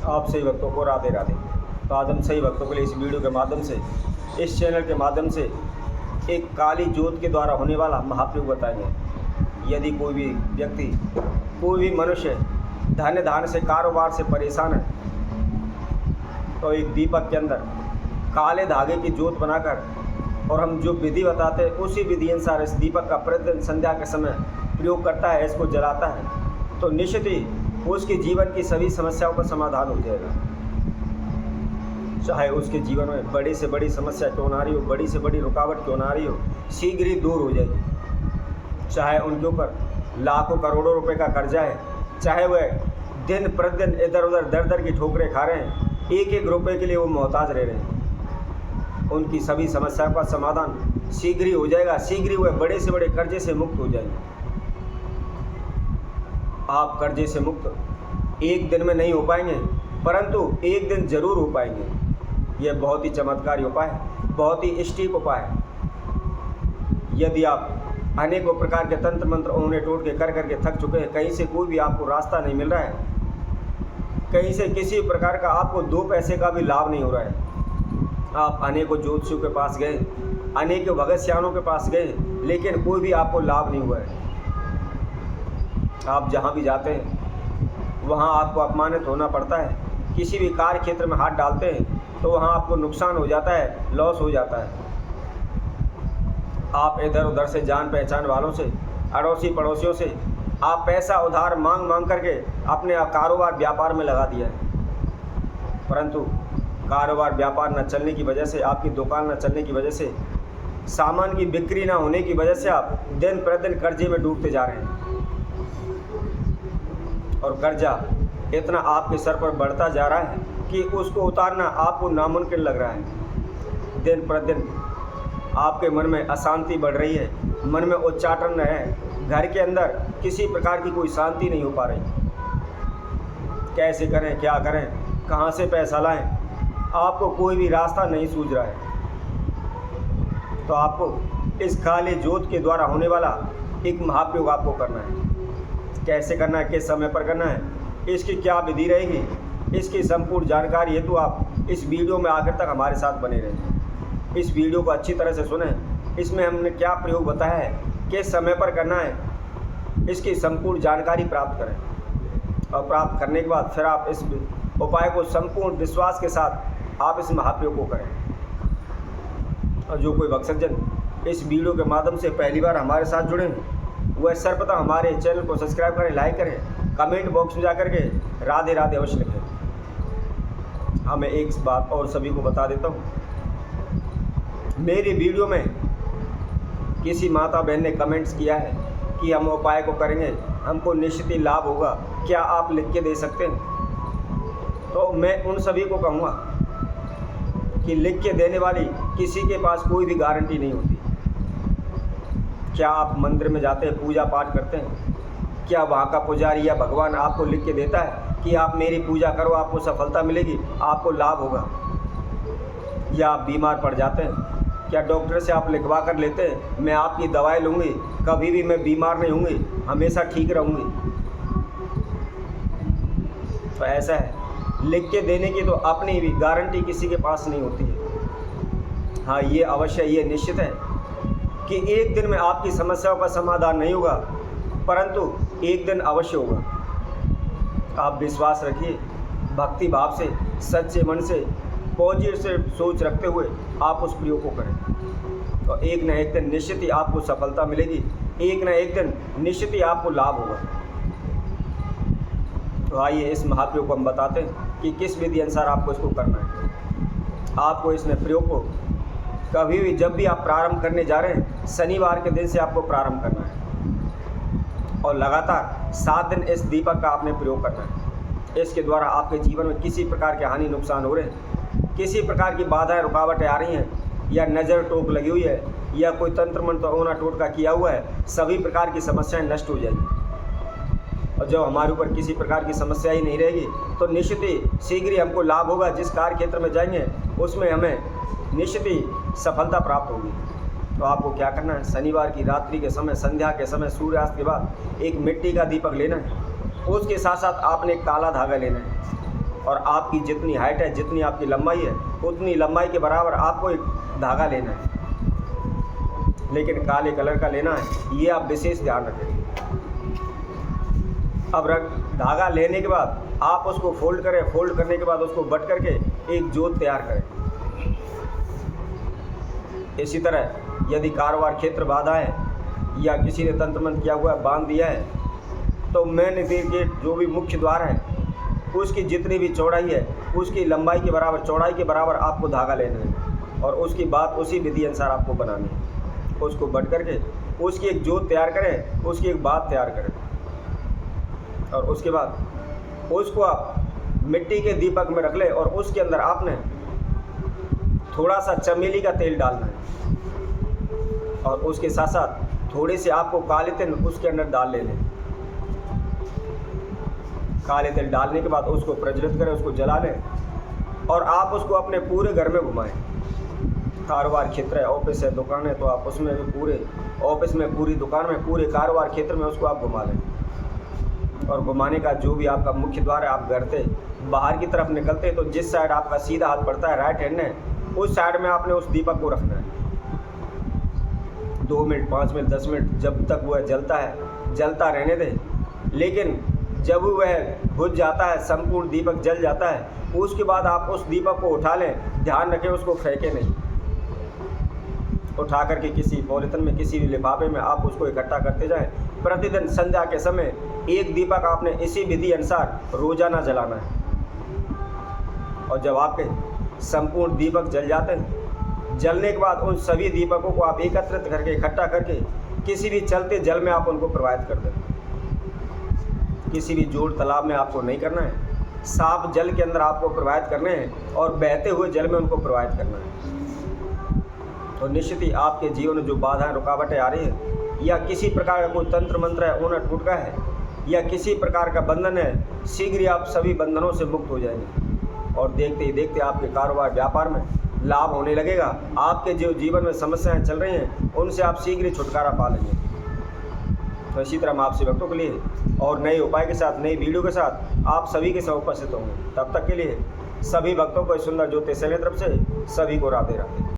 आप सही भक्तों को राधे राधे। तो आज हम सही भक्तों के लिए इस वीडियो के माध्यम से, इस चैनल के माध्यम से एक काली जोत के द्वारा होने वाला महाप्रयोग बताएंगे। यदि कोई भी व्यक्ति, कोई भी मनुष्य धन धान से, कारोबार से परेशान है, तो एक दीपक के अंदर काले धागे की जोत बनाकर, और हम जो विधि बताते हैं उसी विधि अनुसार इस दीपक का प्रतिदिन संध्या के समय प्रयोग करता है, इसको जलाता है, तो निश्चित ही उसके जीवन की सभी समस्याओं का समाधान हो जाएगा। चाहे उसके जीवन में बड़ी से बड़ी समस्या क्यों ना रही हो, बड़ी से बड़ी रुकावट क्यों ना रही हो, शीघ्र ही दूर हो जाएगी। चाहे उनके ऊपर लाखों करोड़ों रुपए का कर्जा है, चाहे वह दिन प्रतिदिन इधर उधर दर दर की ठोकरें खा रहे हैं, एक एक रुपए के लिए वो मोहताज रह रहे हैं, उनकी सभी समस्याओं का समाधान शीघ्र ही हो जाएगा। शीघ्र ही वह बड़े से बड़े कर्जे से मुक्त हो जाएंगे। आप कर्जे से मुक्त एक दिन में नहीं हो पाएंगे, परंतु एक दिन जरूर हो पाएंगे। यह बहुत ही चमत्कारी उपाय है, बहुत ही सटीक उपाय है। यदि आप अनेकों प्रकार के तंत्र मंत्र ओने टोट के कर करके थक चुके हैं, कहीं से कोई भी आपको रास्ता नहीं मिल रहा है, कहीं से किसी प्रकार का आपको 2 पैसे का भी लाभ नहीं हो रहा है, आप अनेकों ज्योतिषियों के पास गए, अनेकों भगतसियानों के पास गए, लेकिन कोई भी आपको लाभ नहीं हुआ है। आप जहाँ भी जाते हैं वहाँ आपको अपमानित होना पड़ता है। किसी भी कार्य क्षेत्र में हाथ डालते हैं तो वहाँ आपको नुकसान हो जाता है, लॉस हो जाता है। आप इधर उधर से जान पहचान वालों से, अड़ोसी पड़ोसियों से आप पैसा उधार मांग मांग करके अपने कारोबार व्यापार में लगा दिया है, परंतु कारोबार व्यापार न चलने की वजह से, आपकी दुकान न चलने की वजह से, सामान की बिक्री ना होने की वजह से आप दिन प्रतिदिन कर्जे में डूबते जा रहे हैं, और कर्जा इतना आपके सर पर बढ़ता जा रहा है कि उसको उतारना आपको नामुमकिन लग रहा है। दिन प्रतिदिन आपके मन में अशांति बढ़ रही है, मन में उच्चाटन है, घर के अंदर किसी प्रकार की कोई शांति नहीं हो पा रही। कैसे करें, क्या करें, कहाँ से पैसा लाएं, आपको कोई भी रास्ता नहीं सूझ रहा है। तो आपको इस काली जोत के द्वारा होने वाला एक महाप्रयोग आपको करना है। कैसे करना है, किस समय पर करना है, इसकी क्या विधि रहेगी, इसकी संपूर्ण जानकारी हेतु आप इस वीडियो में आखिर तक हमारे साथ बने रहें। इस वीडियो को अच्छी तरह से सुनें। इसमें हमने क्या प्रयोग बताया है, किस समय पर करना है, इसकी संपूर्ण जानकारी प्राप्त करें, और प्राप्त करने के बाद फिर आप इस उपाय को संपूर्ण विश्वास के साथ आप इस महाप्रयोग को करें। और जो कोई भक्तजन इस वीडियो के माध्यम से पहली बार हमारे साथ जुड़े हैं, वह सर्वप्रथम हमारे चैनल को सब्सक्राइब करें, लाइक करें, कमेंट बॉक्स में जाकर के राधे राधे अवश्य लिखें। हाँ, मैं एक बात और सभी को बता देता हूँ, मेरी वीडियो में किसी माता बहन ने कमेंट्स किया है कि हम उपाय को करेंगे, हमको निश्चित ही लाभ होगा, क्या आप लिख के दे सकते हैं? तो मैं उन सभी को कहूँगा कि लिख के देने वाली किसी के पास कोई भी गारंटी नहीं होती। क्या आप मंदिर में जाते हैं, पूजा पाठ करते हैं, क्या वहाँ का पुजारी या भगवान आपको लिख के देता है कि आप मेरी पूजा करो, आपको सफलता मिलेगी, आपको लाभ होगा? या आप बीमार पड़ जाते हैं, क्या डॉक्टर से आप लिखवा कर लेते हैं, मैं आपकी दवाई लूँगी, कभी भी मैं बीमार नहीं होंगी, हमेशा ठीक रहूँगी? तो ऐसा है, लिख के देने की तो अपनी भी गारंटी किसी के पास नहीं होती है। हाँ, ये अवश्य, ये निश्चित है कि एक दिन में आपकी समस्याओं का समाधान नहीं होगा, परंतु एक दिन अवश्य होगा। आप विश्वास रखिए, भक्ति भाव से, सच्चे मन से, पॉजिटिव सोच रखते हुए आप उस प्रयोग को करें, तो एक न एक दिन निश्चित ही आपको सफलता मिलेगी, एक न एक दिन निश्चित ही आपको लाभ होगा। तो आइए इस महाप्रयोग को हम बताते हैं कि किस विधि अनुसार आपको इसको करना है। आपको इसमें प्रयोग को कभी भी, जब भी आप प्रारंभ करने जा रहे हैं, शनिवार के दिन से आपको प्रारंभ करना है, और लगातार 7 दिन इस दीपक का आपने प्रयोग करना है। इसके द्वारा आपके जीवन में किसी प्रकार के हानि नुकसान हो रहे हैं, किसी प्रकार की बाधाएं रुकावटें आ रही हैं, या नज़र टोक लगी हुई है, या कोई तंत्र मंत्र ओना टोटका किया हुआ है, सभी प्रकार की समस्याएं नष्ट हो जाएंगी। और जब हमारे ऊपर किसी प्रकार की समस्या ही नहीं रहेगी, तो निश्चित ही शीघ्र ही हमको लाभ होगा। जिस कार्य क्षेत्र में जाएंगे उसमें हमें निश्चित ही सफलता प्राप्त होगी। तो आपको क्या करना है, शनिवार की रात्रि के समय, संध्या के समय, सूर्यास्त के बाद एक मिट्टी का दीपक लेना है। उसके साथ साथ आपने काला धागा लेना है। और आपकी जितनी हाइट है, जितनी आपकी लंबाई है, उतनी लंबाई के बराबर आपको एक धागा लेना है, लेकिन काले कलर का लेना है, ये आप विशेष ध्यान रखें। अब धागा लेने के बाद आप उसको फोल्ड करें, फोल्ड करने के बाद उसको बट करके एक जोत तैयार करें। इसी तरह यदि कारोबार क्षेत्र बाधा है या किसी ने तंत्र मंत्र किया हुआ बांध दिया है, तो मेन गेट जो भी मुख्य द्वार है उसकी जितनी भी चौड़ाई है, उसकी लंबाई के बराबर, चौड़ाई के बराबर आपको धागा लेना है और उसकी बात उसी विधि अनुसार आपको बनानी है। उसको बट करके उसकी एक जोत तैयार करें, उसकी एक बात तैयार करें और उसके बाद उसको आप मिट्टी के दीपक में रख लें और उसके अंदर आपने थोड़ा सा चमेली का तेल डालना है और उसके साथ साथ थोड़े से आपको काले तिल उसके अंदर डाल लेने। काले तिल डालने के बाद उसको प्रज्वलित करें, उसको जला लें और आप उसको अपने पूरे घर में घुमाएं। कारोबार क्षेत्र है, ऑफिस है, दुकान है, तो आप उसमें भी पूरे ऑफिस में, पूरी दुकान में, पूरे कारोबार क्षेत्र में उसको आप घुमा लें। और घुमाने का जो भी आपका मुख्य द्वार है, आप घर से बाहर की तरफ निकलते हैं तो जिस साइड आपका सीधा हाथ पड़ता है, राइट हैंड है, उस साइड में आपने उस दीपक को रखना है। 2 मिनट, 5 मिनट, 10 मिनट, जब तक वह जलता है जलता रहने दें। लेकिन जब वह बुझ जाता है, संपूर्ण दीपक जल जाता है, उसके बाद आप उस दीपक को उठा लें। ध्यान रखें उसको फेंके नहीं, उठा करके किसी पॉलिथीन में, किसी भी लिफाफे में आप उसको इकट्ठा करते जाएं। प्रतिदिन संध्या के समय एक दीपक आपने इसी विधि अनुसार रोजाना जलाना है। और जब आपके संपूर्ण दीपक जल जाते हैं, जलने के बाद उन सभी दीपकों को आप एकत्रित करके, इकट्ठा करके किसी भी चलते जल में आप उनको प्रवाहित कर दें। किसी भी जोड़ तालाब में आपको नहीं करना है, साफ जल के अंदर आपको प्रवाहित करने हैं और बहते हुए जल में उनको प्रवाहित करना है। तो निश्चित ही आपके जीवन में जो बाधाएं, रुकावटें आ रही हैं, या किसी प्रकार का कोई तंत्र मंत्र है, ऊना टूटका है, या किसी प्रकार का बंधन है, शीघ्र ही आप सभी बंधनों से मुक्त हो जाएंगे और देखते ही देखते आपके कारोबार, व्यापार में लाभ होने लगेगा। आपके जो जीवन में समस्याएं चल रही हैं, उनसे आप शीघ्र ही छुटकारा पा लेंगे। तो इसी तरह हम आपसे भक्तों के लिए और नए उपाय के साथ, नई वीडियो के साथ आप सभी के साथ उपस्थित होंगे। तब तक के लिए सभी भक्तों को इस सुंदर ज्योतिष की तरफ से सभी को राधे राधे।